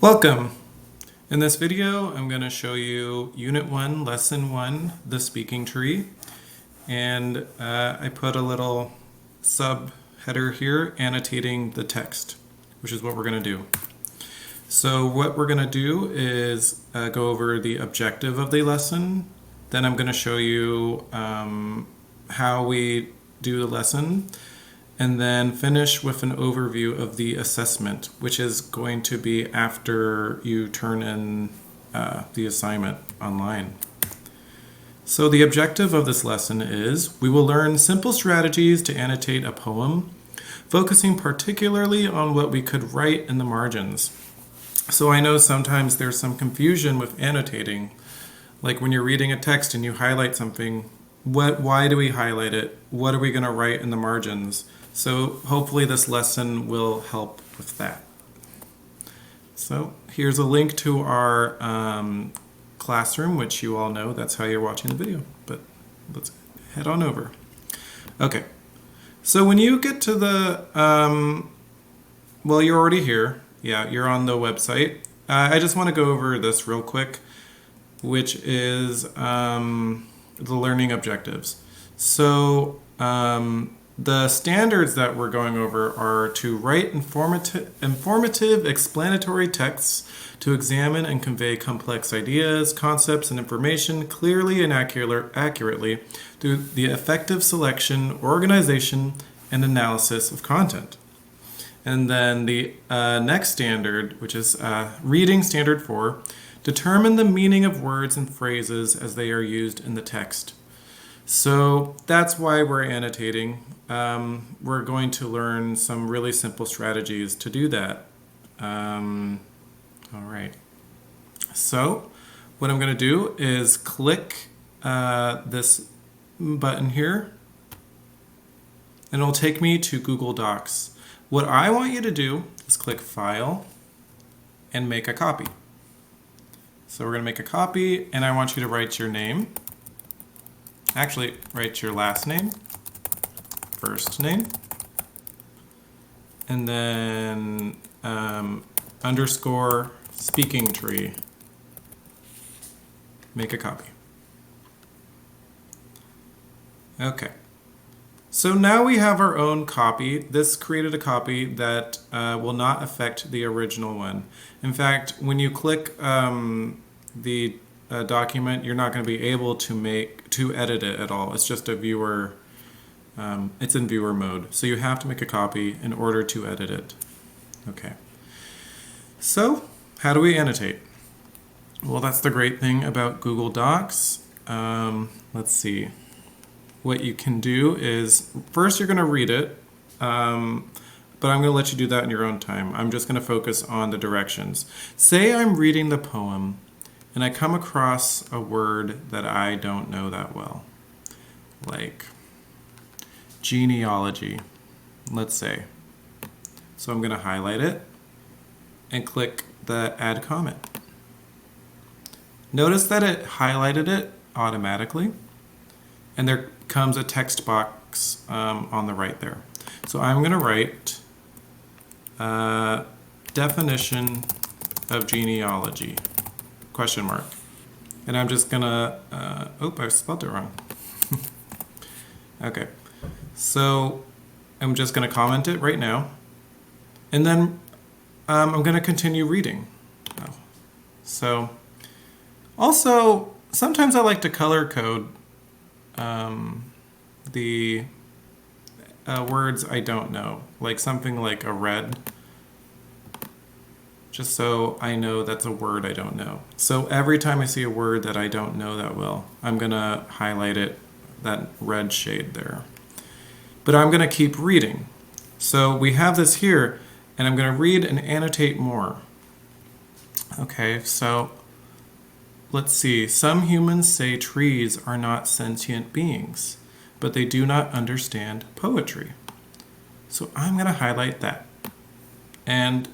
Welcome! In this video, I'm going to show you Unit 1, Lesson 1, the speaking tree. And I put a little subheader here annotating the text, which is what we're going to do. So what we're going to do is go over the objective of the lesson. Then I'm going to show you how we do the lesson, and then finish with an overview of the assessment, which is going to be after you turn in the assignment online. So the objective of this lesson is we will learn simple strategies to annotate a poem, focusing particularly on what we could write in the margins. So I know sometimes there's some confusion with annotating, like when you're reading a text and you highlight something, why do we highlight it? What are we going to write in the margins? So hopefully this lesson will help with that. So here's a link to our classroom, which you all know, that's how you're watching the video, but let's head on over. Okay, so when you get to the, well, you're already here. Yeah, you're on the website. I just want to go over this real quick, which is the learning objectives. So the standards that we're going over are to write informative explanatory texts, to examine and convey complex ideas, concepts, and information clearly and accurately through the effective selection, organization, and analysis of content. And then the next standard, which is reading standard 4, determine the meaning of words and phrases as they are used in the text. So that's why we're annotating. We're going to learn some really simple strategies to do that. All right. So what I'm going to do is click this button here, and it'll take me to Google Docs. What I want you to do is click File and make a copy. So we're going to make a copy, and I want you to write your name. Actually, write your last name, first name, and then underscore speaking tree. Make a copy. Okay. So now we have our own copy. This created a copy that will not affect the original one. In fact, when you click the document, you're not going to be able to edit it at all. It's just a viewer, it's in viewer mode. So you have to make a copy in order to edit it. Okay. So how do we annotate? Well, that's the great thing about Google Docs. Let's see. What you can do is, first you're going to read it, but I'm going to let you do that in your own time. I'm just going to focus on the directions. Say I'm reading the poem, and I come across a word that I don't know that well, like genealogy, let's say. So I'm going to highlight it and click the Add Comment. Notice that it highlighted it automatically, and there comes a text box on the right there. So I'm going to write definition of genealogy, question mark. And I'm just going to, oh, I spelled it wrong. Okay, so I'm just going to comment it right now. And then I'm going to continue reading. Oh. So also, sometimes I like to color code the words I don't know, like something like a red, just so I know that's a word I don't know. So every time I see a word that I don't know that well, I'm going to highlight it, that red shade there. But I'm going to keep reading. So we have this here, and I'm going to read and annotate more. Okay, so let's see. Some humans say trees are not sentient beings, but they do not understand poetry. So I'm going to highlight that, and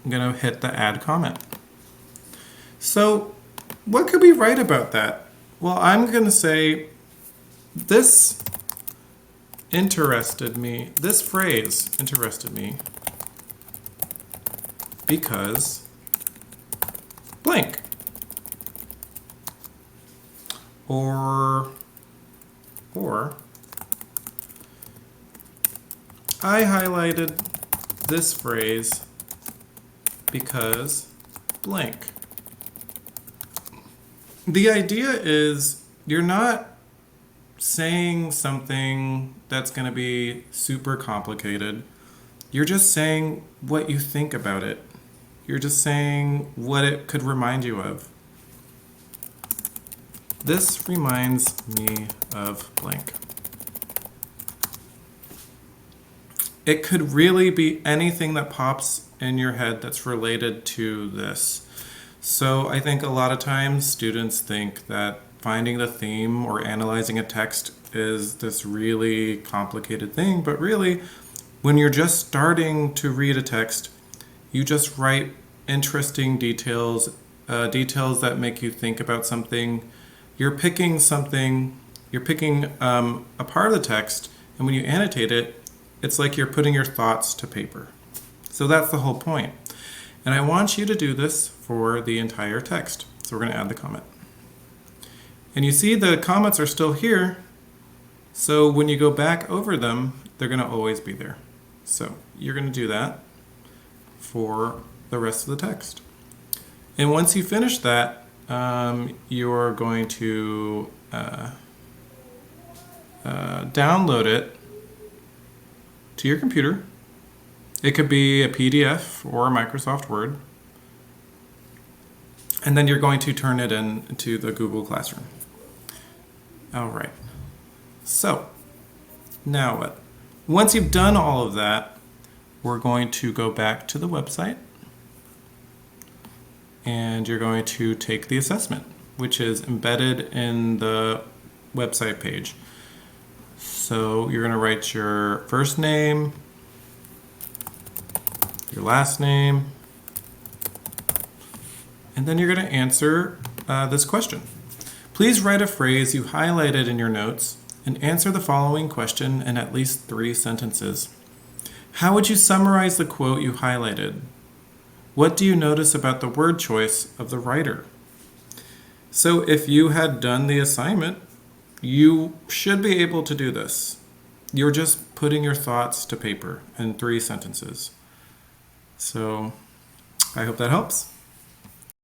I'm going to hit the Add Comment. So what could we write about that? Well, I'm going to say this interested me, this phrase interested me because or I highlighted this phrase because blank. The idea is you're not saying something that's going to be super complicated. You're just saying what you think about it. You're just saying what it could remind you of. This reminds me of blank. It could really be anything that pops in your head that's related to this. So I think a lot of times students think that finding the theme or analyzing a text is this really complicated thing, but really, when you're just starting to read a text, you just write interesting details, details that make you think about something. You're picking a part of the text, and when you annotate it, it's like you're putting your thoughts to paper. So that's the whole point. And I want you to do this for the entire text. So we're going to add the comment. And you see the comments are still here. So when you go back over them, they're going to always be there. So you're going to do that for the rest of the text. And once you finish that, you're going to download it to your computer. It could be a PDF or a Microsoft Word. And then you're going to turn it into the Google Classroom. All right. So now what? Once you've done all of that, we're going to go back to the website and you're going to take the assessment, which is embedded in the website page. So you're going to write your first name, your last name, and then you're going to answer this question. Please write a phrase you highlighted in your notes and answer the following question in at least 3 sentences. How would you summarize the quote you highlighted? What do you notice about the word choice of the writer? So if you had done the assignment, you should be able to do this. You're just putting your thoughts to paper in 3 sentences. So I hope that helps.